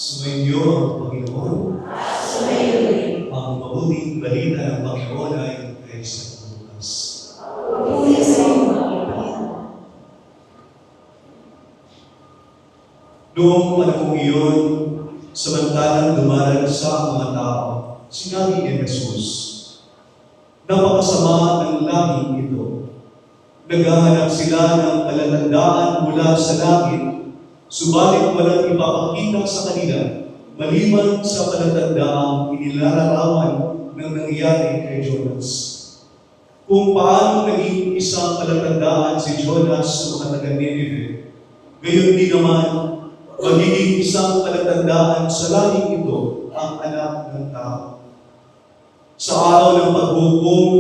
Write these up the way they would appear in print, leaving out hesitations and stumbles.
Sumainyo ang Panginoon. Ang mabuting balita ng Panginoon ay kay San Lucas. Noong panahong iyon, samantalang dumaragsa ang mga tao, sinabi ni Jesus, napakasama ng langit ito. Naghahanap sila ng palatandaan mula sa langit, subalit walang ipapakita sa kanila, maliban sa palatandaang inilalarawan ng nangyari kay Jonas. Kung paano naging isang palatandaan si Jonas sa mga taga-Nineveh, gayon din naman, magiging isang palatandaan sa langit ito ang anak ng tao. Sa araw ng paghukom,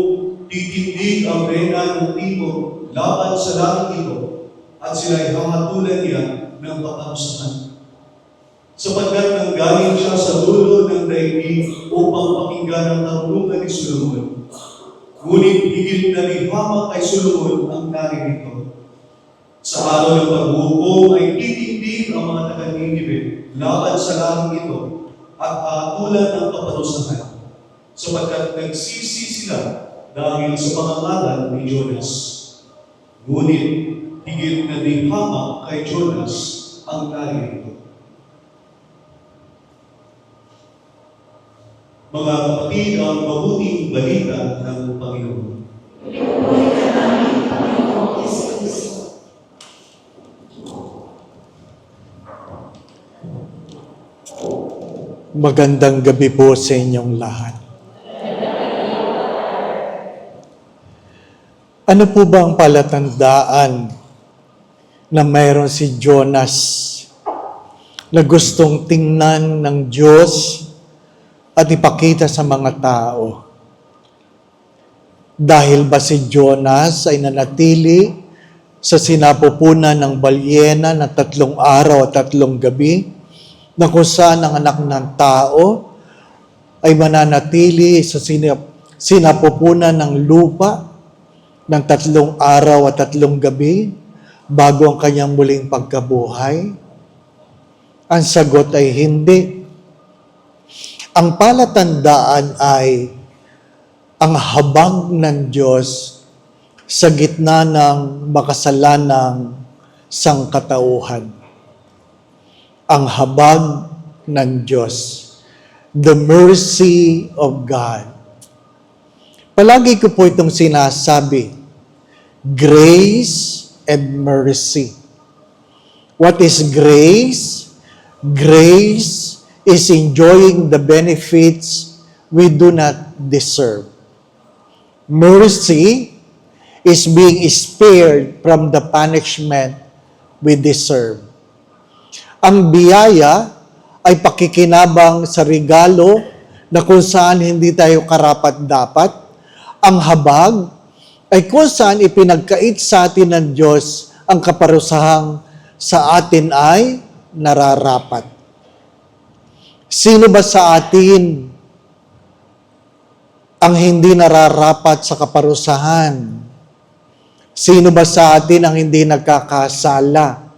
titindig ang reyna ng timog laban sa langit ito at sila'y hahatulan niya ng paparusahan. Sapagkat nanggaling siya sa dulo ng daigdig upang pakinggan ang karunungan ni Solomon. Ngunit higit na lihamak kay Solomon ang naririto. Sa araw ng paghukom ay titindig ang mga taga-Nineveh laban sa langit ito at hahatulan ng paparusahan. Sapagkat nagsisi sila dahil sa pangangalan ni Jonas. Ngunit higit na lihamak kay Jonas ang naririto. Mga kapatid, ang mabuting balita ng Panginoon. Magandang gabi po sa inyong lahat. Ano po ba ang palatandaan na mayroon si Jonas na gustong tingnan ng Diyos at ipakita sa mga tao? Dahil ba si Jonas ay nanatili sa sinapupunan ng balyena na 3 araw at 3 gabi, na kung saan ang anak ng tao ay mananatili sa sinapupunan ng lupa ng 3 araw at 3 gabi bago ang kanyang muling pagkabuhay? Ang sagot ay hindi. Ang palatandaan ay ang habag ng Diyos sa gitna ng makasalanang sangkatauhan. Ang habag ng Diyos. The mercy of God. Palagi ko po itong sinasabi. Grace and mercy. What is grace? Grace is enjoying the benefits we do not deserve. Mercy is being spared from the punishment we deserve. Ang biyaya ay pakikinabang sa regalo na kung saan hindi tayo karapat-dapat. Ang habag ay kung saan ipinagkait sa atin ng Diyos ang kaparusahang sa atin ay nararapat. Sino ba sa atin ang hindi nararapat sa kaparusahan? Sino ba sa atin ang hindi nagkakasala?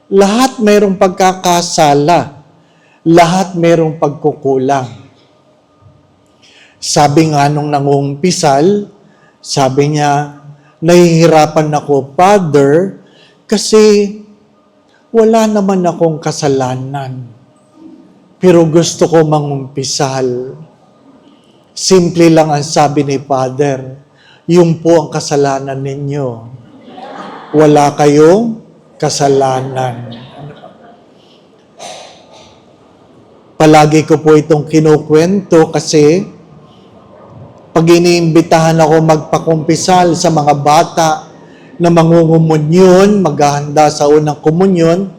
Lahat mayroong pagkakasala. Lahat mayroong pagkukulang. Sabi nga nung nangungumpisal, sabi niya, nahihirapan ako, Father, kasi wala naman akong kasalanan. Pero gusto ko mangumpisal. Simple lang ang sabi ni Father, yun po ang kasalanan ninyo. Wala kayong kasalanan. Palagi ko po itong kinukwento kasi pag iniimbitahan ako magpakumpisal sa mga bata na mangungumunyon, maghahanda sa unang komunyon,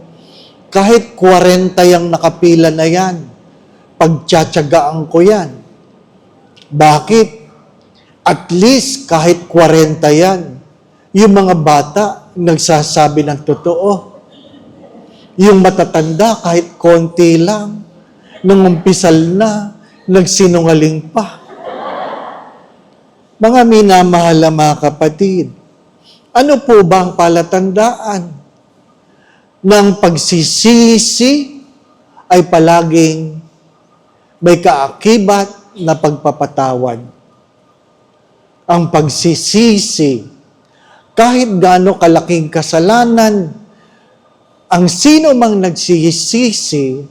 kahit 40 yung nakapila na yan, pagtsatsagaan ko yan. Bakit? At least kahit 40 yan, yung mga bata nagsasabi ng totoo. Yung matatanda kahit konti lang, nangumpisal na, nagsinungaling pa. Mga minamahal na mga kapatid, ano po ba ang palatandaan ng pagsisisi ay palaging may kaakibat na pagpapatawad. Ang pagsisisi, kahit gaano kalaking kasalanan, ang sino mang nagsisisi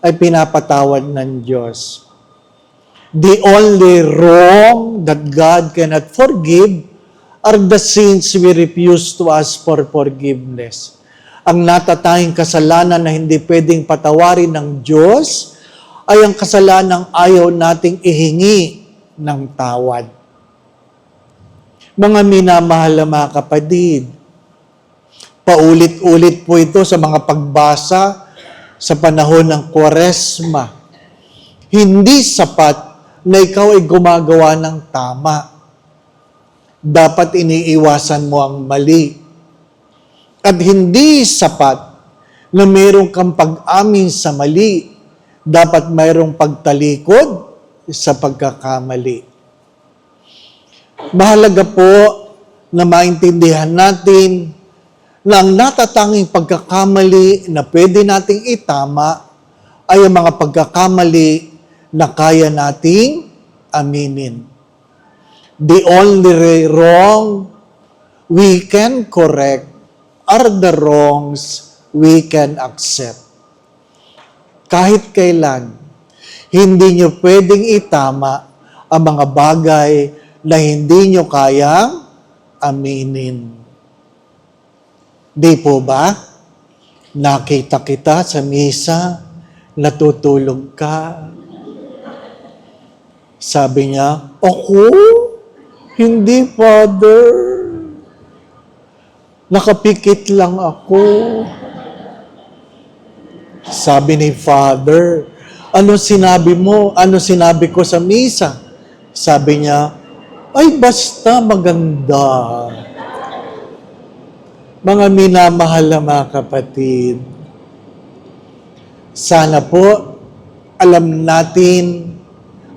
ay pinapatawad ng Diyos. The only wrong that God cannot forgive are the sins we refuse to ask for forgiveness. Ang natatanging kasalanan na hindi pwedeng patawarin ng Diyos ay ang kasalanang ayaw nating ihingi ng tawad. Mga minamahal na mga kapatid, paulit-ulit po ito sa mga pagbasa sa panahon ng Kwaresma. Hindi sapat na ikaw ay gumagawa ng tama. Dapat iniiwasan mo ang mali. At hindi sapat na mayroong kang pag-amin sa mali. Dapat mayroong pagtalikod sa pagkakamali. Mahalaga po na maintindihan natin na ang natatanging pagkakamali na pwede nating itama ay ang mga pagkakamali na kaya nating aminin. The only wrong we can correct are the wrongs we can accept. Kahit kailan, hindi nyo pwedeng itama ang mga bagay na hindi nyo kayang aminin. Di po ba? Nakita kita sa misa, natutulog ka. Sabi niya, ako? Hindi, Father. Nakapikit lang ako. Sabi ni Father, ano sinabi mo? Ano sinabi ko sa misa? Sabi niya, ay basta maganda. Mga minamahal na mga kapatid, sana po alam natin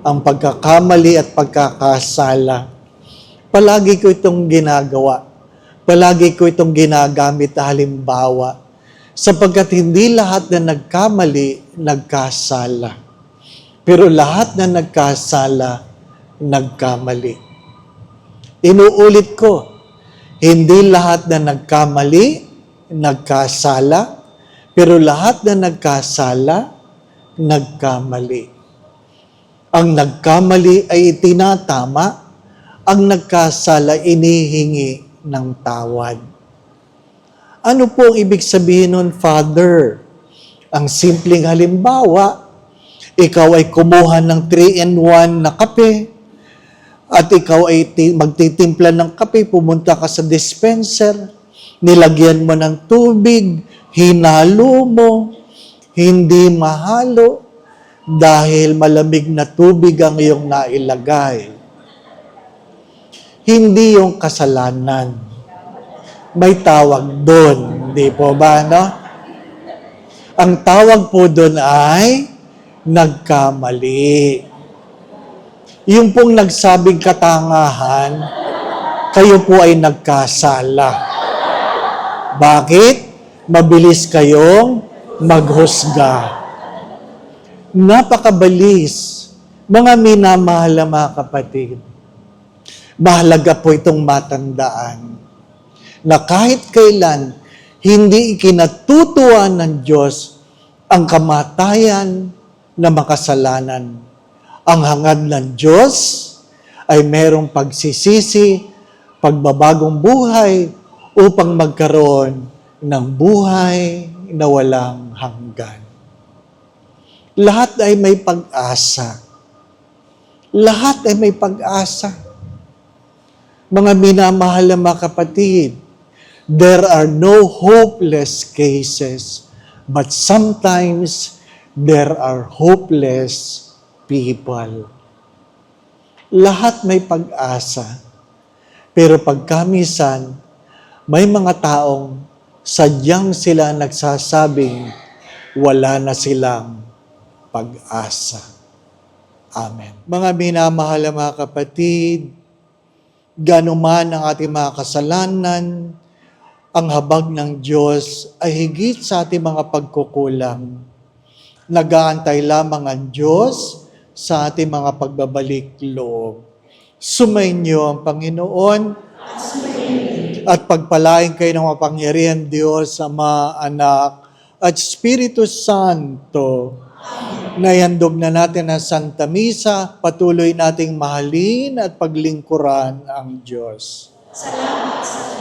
ang pagkakamali at pagkakasala. Palagi ko itong ginagawa. Palagi ko itong ginagamit na halimbawa. Sapagkat hindi lahat na nagkamali, nagkasala. Pero lahat na nagkasala, nagkamali. Inuulit ko, hindi lahat na nagkamali, nagkasala. Pero lahat na nagkasala, nagkamali. Ang nagkamali ay itinatama, ang nagkasala inihingi ng tawad. Ano po ang ibig sabihin nun, Father? Ang simpleng halimbawa, ikaw ay kumuha ng 3-in-1 na kape, at ikaw ay magtitimpla ng kape, pumunta ka sa dispenser, nilagyan mo ng tubig, hinalo mo, hindi mahalo, dahil malamig na tubig ang iyong nailagay. Hindi yung kasalanan. May tawag doon. Hindi po ba, no? Ang tawag po doon ay nagkamali. Yung pong nagsabing katangahan, kayo po ay nagkasala. Bakit? Mabilis kayong maghusga. Napakabalis. Mga minamahal na mga kapatid, mahalaga po itong matandaan na kahit kailan hindi ikinatutuwa ng Diyos ang kamatayan na makasalanan. Ang hangad ng Diyos ay merong pagsisisi, pagbabagong buhay upang magkaroon ng buhay na walang hanggan. Lahat ay may pag-asa. Lahat ay may pag-asa. Mga minamahal na mga kapatid, there are no hopeless cases, but sometimes there are hopeless people. Lahat may pag-asa. Pero pagkamisan, may mga taong sadyang sila nagsasabing wala na silang pag-asa. Amen. Mga minamahal na mga kapatid, gano'n man ang ating mga kasalanan, ang habag ng Diyos ay higit sa ating mga pagkukulang. Nag-aantay lamang ang Diyos sa ating mga pagbabalik loob. Sumainyo ang Panginoon at pagpalain kayo ng mapangyarihan Diyos, Ama, Anak, at Espiritu Santo. Naihandog na natin ang Santa Misa, patuloy nating mahalin at paglingkuran ang Diyos. Salamat sa